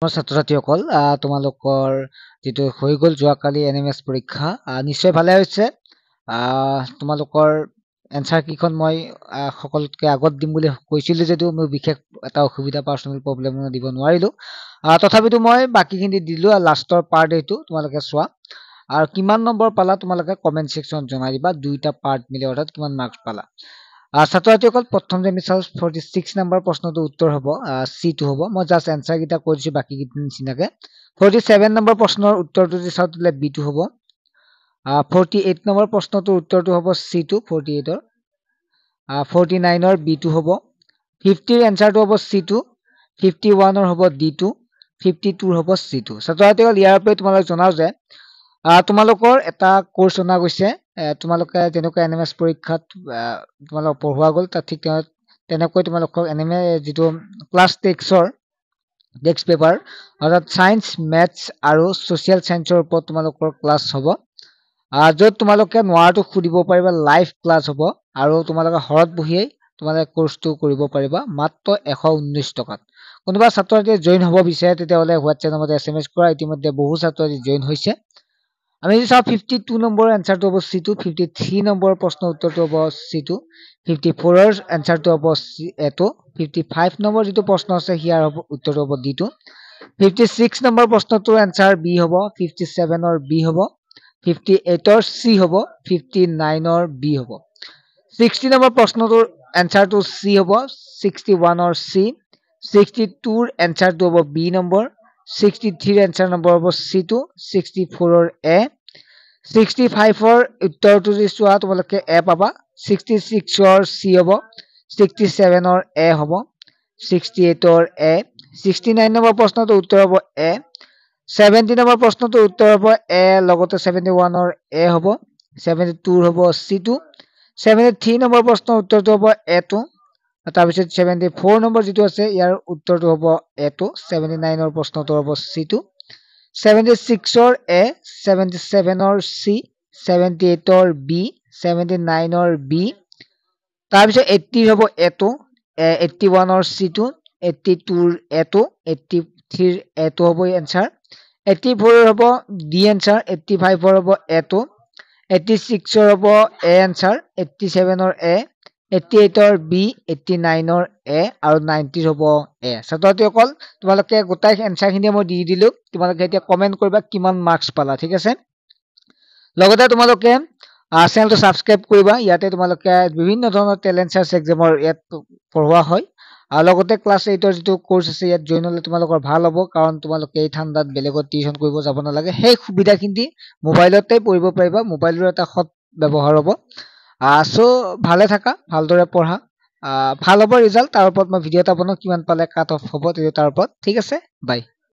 মোৰ ছাত্ৰ-ছাত্ৰীসকল তোমালোকৰ যেটো হৈ গ'ল যোৱাকালি এনএমএছ পৰীক্ষা নিশ্চয় ভালে হৈছে তোমালোকৰ এনসাৰ কিখন মই সকলোতকৈ আগত দিম বুলি কৈছিলো যদিও মই বিশেষ এটা অসুবিধা পাৰ্সোনাল প্ৰবলেম দিব নোৱাৰিলো তথাপিতো মই বাকিখিনি দিলো লাষ্টৰ পাৰ্ট এইটো তোমালোকে চোৱা আৰু কিমান নম্বৰ পালা তোমালোকে কমেন্ট সেকশনত জনাই দিবা দুইটা পাৰ্ট মিলি অৰ্থাৎ কিমান মাৰ্কস পালা ছাত্ৰ-ছাত্ৰীসকল প্ৰথম যে আমি চাও 46 নম্বৰ প্ৰশ্নটো উত্তৰ হ'ব C2 হ'ব মই জাস্ট এনসাৰ কিটা কৈ দিছো বাকি কিটা নিচিনাকে 47 নম্বৰ প্ৰশ্নৰ উত্তৰটো যে চাও তেলে B2 হ'ব 48 নম্বৰ প্ৰশ্নটোৰ উত্তৰটো হ'ব C2 48 ৰ 49 ৰ B2 হ'ব 50 ৰ এনসাৰটো হ'ব C2 51 ৰ হ'ব D2 52 ৰ হ'ব C2 ছাত্ৰ-ছাত্ৰীসকল ইয়াৰ পৰা তোমালোক জনাও যে তোমালোকৰ এটা কোৰ্স অনা গৈছে তোমালোকে যেনেকৈ এনএমএছ পৰীক্ষাত তোমালোক পঢ়ুৱা গ'ল তাত ঠিক তেনেকৈ তোমালোকক এনএমএ যেটো ক্লাছ টেক্সৰ টেক্সট পেপাৰ অৰ্থাৎ সায়েন্স মেথছ আৰু সোশ্যাল সায়েন্সৰ ওপৰত তোমালোকৰ ক্লাছ হ'ব য'ত তোমালোকে নোৱাৰটো খুলিব পাৰিবা লাইভ ক্লাছ হ'ব আৰু তোমালোকে হৰত বহিয়ে তোমালোকে কোৰ্সটো কৰিব পাৰিবা মাত্ৰ 119 টকাত কোনোবা ছাত্ৰছাত্ৰী জয়েন হ'ব বিচাৰে তেতিয়াহলে হোৱাটছএপ নম্বৰত এছএমএছ কৰা ইতিমধ্যে বহু ছাত্ৰছাত্ৰী জয়েন হৈছে আমি যদি চাও 52 নম্বৰ এনসাৰটো হ'ব C2 53 নম্বৰ প্ৰশ্নৰ উত্তৰটো হ'ব C2 54 ৰ এনসাৰটো হ'ব A2 55 নম্বৰ যেটো প্ৰশ্ন আছে হিয়াৰ হ'ব উত্তৰটো হ'ব D2 56 নম্বৰ প্ৰশ্নটোৰ এনসাৰ B হ'ব 57 ৰ B হ'ব 58 ৰ C হ'ব 59 ৰ B হ'ব 60 নম্বৰ প্ৰশ্নটোৰ এনসাৰটো C হ'ব 61 ৰ C 62 ৰ এনসাৰটো হ'ব B নম্বৰ 63 ৰ এনসাৰ নম্বৰ হ'ব C2 64 ৰ A 65 ৰ উত্তৰটো যদি চোৱা তোমালোকে A পাবা 66 ৰ C হ'ব 67 ৰ A হ'ব 68 ৰ A 69 নম্বৰ প্ৰশ্নটোৰ উত্তৰ হ'ব A 70 নম্বৰ প্ৰশ্নটোৰ উত্তৰ হ'ব A লগতে 71 ৰ A হ'ব 72 ৰ হ'ব C2 73 নম্বৰ প্ৰশ্নৰ উত্তৰটো হ'ব A2 তাৰপিছত 74 নম্বৰ যেটো আছে ইয়াৰ উত্তৰটো হ'ব A2 79 ৰ প্ৰশ্নটো হ'ব C2 76 ৰ A 77 ৰ C 78 ৰ B 79 ৰ B তাৰপিছত 80 হ'ব A2 81 ৰ C2 82 ৰ A2 83 ৰ A2 হ'ব এনসাৰ 84 ৰ হ'ব D এনসাৰ 85 ৰ হ'ব A2 86 ৰ হ'ব A এনসাৰ 87 ৰ A 88 ৰ B 89 ৰ A আৰু 90 ৰ হ'ব A ছাত্ৰছাত্ৰীসকল তোমালোকে গোটাই এনসাৰখিনি মই দি দিলো তোমালোকে এতিয়া কমেন্ট কৰিবা কিমান মাৰ্কস পালা ঠিক আছে লগতে তোমালোকে চেনেলটো সাবস্ক্ৰাইব কৰিবা ইয়াতে তোমালোকে বিভিন্ন ধৰণৰ টেলেন্ট সাৰ্চ এক্সামৰ ইয়াত পঢ়ুৱা হয় আৰু লগতে ক্লাছ 8 ৰ যেটো কোৰ্স আছে ইয়াত জয়েন হলে তোমালোকৰ ভাল হ'ব কাৰণ তোমালোকে এই ঠাণ্ডাত বেলেগত টিউচন কৰিব যাব নালাগে সেই সুবিধাখিনি মোবাইলতে পঢ়িব পাৰিবা মোবাইলৰ এটা সৎ ব্যৱহাৰ হ'ব সো ভালে থাকা ভালদৰে পঢ়া ভাল হ'ব ৰিজাল্ট তাৰ ওপৰত মই ভিডিও এটা বনাও কিমান পালে কাট অফ হ'ব তাৰ ওপৰত ঠিক আছে বাই